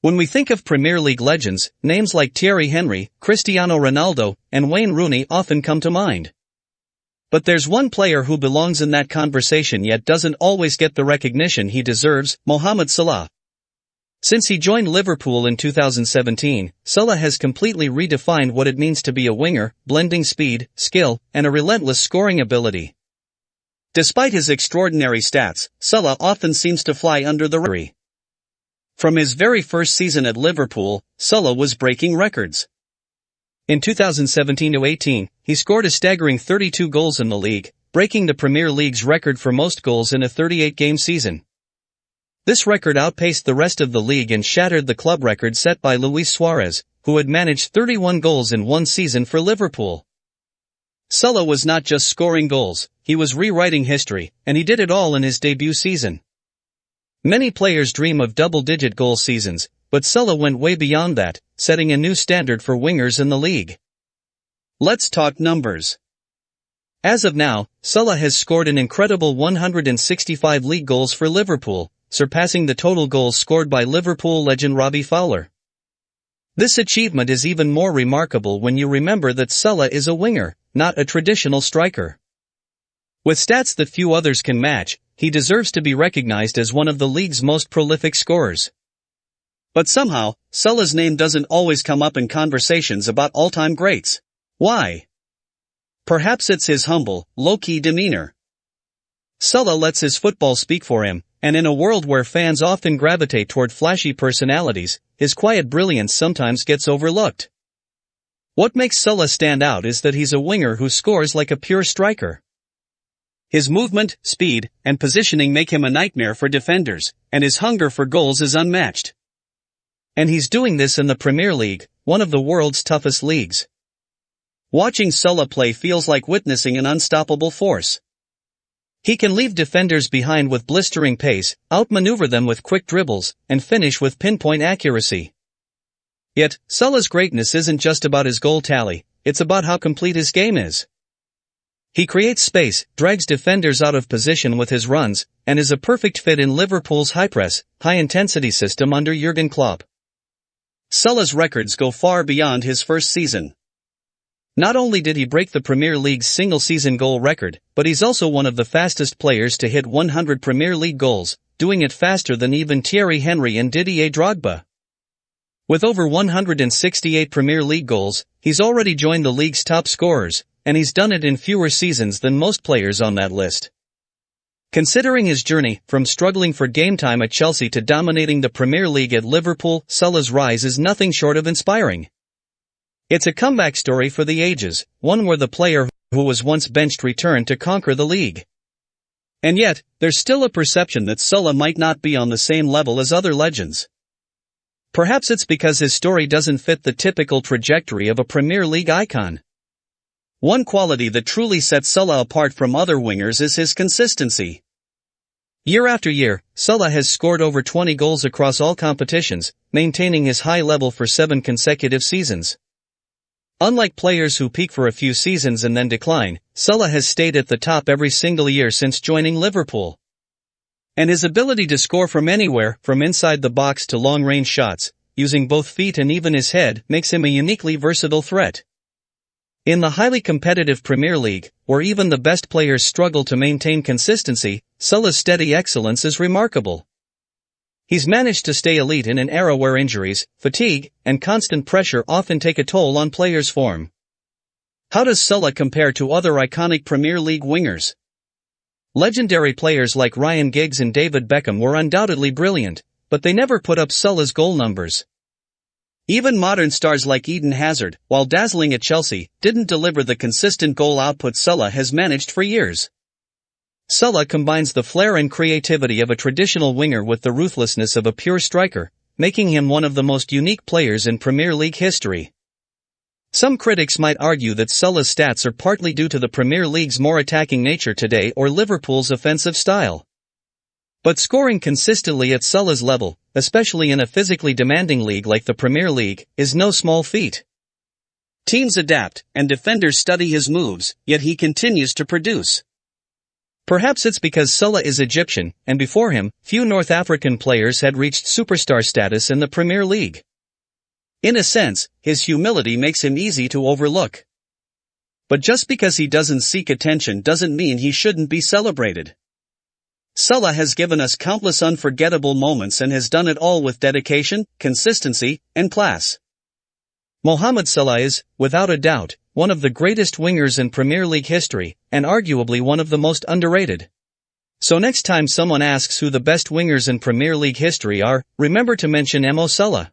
When we think of Premier League legends, names like Thierry Henry, Cristiano Ronaldo, and Wayne Rooney often come to mind. But there's one player who belongs in that conversation yet doesn't always get the recognition he deserves: Mo Salah. Since he joined Liverpool in 2017, Salah has completely redefined what it means to be a winger, blending speed, skill, and a relentless scoring ability. Despite his extraordinary stats, Salah often seems to fly under the radar. From his very first season at Liverpool, Salah was breaking records. In 2017-18, he scored a staggering 32 goals in the league, breaking the Premier League's record for most goals in a 38-game season. This record outpaced the rest of the league and shattered the club record set by Luis Suárez, who had managed 31 goals in one season for Liverpool. Salah was not just scoring goals, he was rewriting history, and he did it all in his debut season. Many players dream of double-digit goal seasons, but Salah went way beyond that, setting a new standard for wingers in the league. Let's talk numbers. As of now, Salah has scored an incredible 165 league goals for Liverpool, surpassing the total goals scored by Liverpool legend Robbie Fowler. This achievement is even more remarkable when you remember that Salah is a winger, not a traditional striker. With stats that few others can match, he deserves to be recognized as one of the league's most prolific scorers. But somehow, Salah's name doesn't always come up in conversations about all-time greats. Why? Perhaps it's his humble, low-key demeanor. Salah lets his football speak for him, and in a world where fans often gravitate toward flashy personalities, his quiet brilliance sometimes gets overlooked. What makes Salah stand out is that he's a winger who scores like a pure striker. His movement, speed, and positioning make him a nightmare for defenders, and his hunger for goals is unmatched. And he's doing this in the Premier League, one of the world's toughest leagues. Watching Salah play feels like witnessing an unstoppable force. He can leave defenders behind with blistering pace, outmaneuver them with quick dribbles, and finish with pinpoint accuracy. Yet, Salah's greatness isn't just about his goal tally, it's about how complete his game is. He creates space, drags defenders out of position with his runs, and is a perfect fit in Liverpool's high-press, high-intensity system under Jurgen Klopp. Salah's records go far beyond his first season. Not only did he break the Premier League's single-season goal record, but he's also one of the fastest players to hit 100 Premier League goals, doing it faster than even Thierry Henry and Didier Drogba. With over 168 Premier League goals, he's already joined the league's top scorers, and he's done it in fewer seasons than most players on that list. Considering his journey, from struggling for game time at Chelsea to dominating the Premier League at Liverpool, Salah's rise is nothing short of inspiring. It's a comeback story for the ages, one where the player who was once benched returned to conquer the league. And yet, there's still a perception that Salah might not be on the same level as other legends. Perhaps it's because his story doesn't fit the typical trajectory of a Premier League icon. One quality that truly sets Salah apart from other wingers is his consistency. Year after year, Salah has scored over 20 goals across all competitions, maintaining his high level for 7 consecutive seasons. Unlike players who peak for a few seasons and then decline, Salah has stayed at the top every single year since joining Liverpool. And his ability to score from anywhere, from inside the box to long-range shots, using both feet and even his head, makes him a uniquely versatile threat. In the highly competitive Premier League, where even the best players struggle to maintain consistency, Salah's steady excellence is remarkable. He's managed to stay elite in an era where injuries, fatigue, and constant pressure often take a toll on players' form. How does Salah compare to other iconic Premier League wingers? Legendary players like Ryan Giggs and David Beckham were undoubtedly brilliant, but they never put up Salah's goal numbers. Even modern stars like Eden Hazard, while dazzling at Chelsea, didn't deliver the consistent goal output Salah has managed for years. Salah combines the flair and creativity of a traditional winger with the ruthlessness of a pure striker, making him one of the most unique players in Premier League history. Some critics might argue that Salah's stats are partly due to the Premier League's more attacking nature today or Liverpool's offensive style. But scoring consistently at Salah's level, especially in a physically demanding league like the Premier League, is no small feat. Teams adapt, and defenders study his moves, yet he continues to produce. Perhaps it's because Salah is Egyptian, and before him, few North African players had reached superstar status in the Premier League. In a sense, his humility makes him easy to overlook. But just because he doesn't seek attention doesn't mean he shouldn't be celebrated. Salah has given us countless unforgettable moments and has done it all with dedication, consistency, and class. Mohamed Salah is, without a doubt, one of the greatest wingers in Premier League history, and arguably one of the most underrated. So next time someone asks who the best wingers in Premier League history are, remember to mention Mo Salah.